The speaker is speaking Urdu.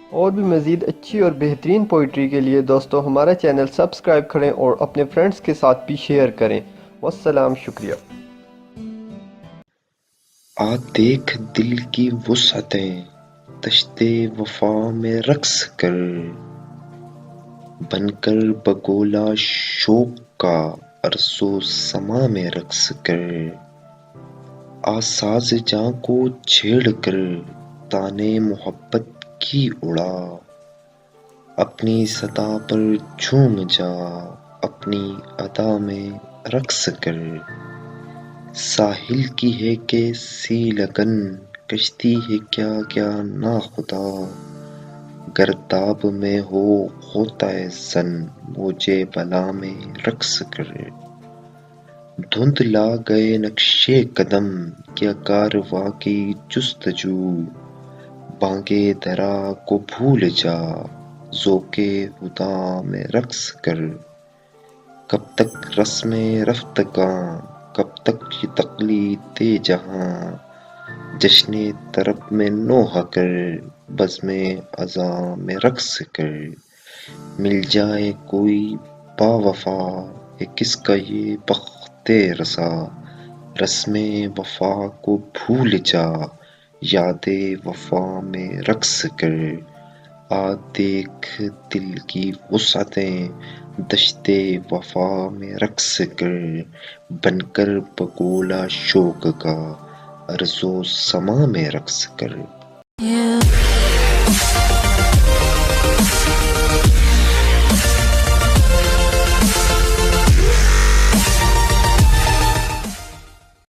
اور بھی مزید اچھی اور بہترین پوئٹری کے لیے دوستو ہمارا چینل سبسکرائب کریں اور اپنے فرینڈز کے ساتھ بھی شیئر کریں۔ والسلام، شکریہ۔ آ دیکھ دل کی وسعتیں دشتے وفا میں رقص کر، بن کر بگولا شوق کا ارض و سما میں رقص کر، آ ساز جاں کو چھیڑ کر تانے محبت کی اڑا، اپنی صدا پر جھوم جا اپنی ادا میں رقص کر، ساحل کی ہے کیسی لگن کشتی ہے کیا کیا ناخدا، گرداب میں ہو غوطہ زن موج بلا میں رقص کر، دھند لا گئے نقشِ قدم کیا کارواں کی جستجو، بانگِ درا کو بھول جا ذوقِ ہدیٰ میں رقص کر، کب تک رسمِ رفتگاں کب تک یہ تقلید جہاں، جشنِ طرب میں نوحہ کر بزمِ عزا میں رقص کر، مل جائے کوئی باوفا ہے کس کا یہ بختِ رسا، رسمِ وفا کو بھول جا یادِ وفا میں رقص کر، آ دیکھ دل کی وسعتیں دشتِ وفا میں رقص کر، بن کر بگولا شوق کا ارض و سما میں رقص کر۔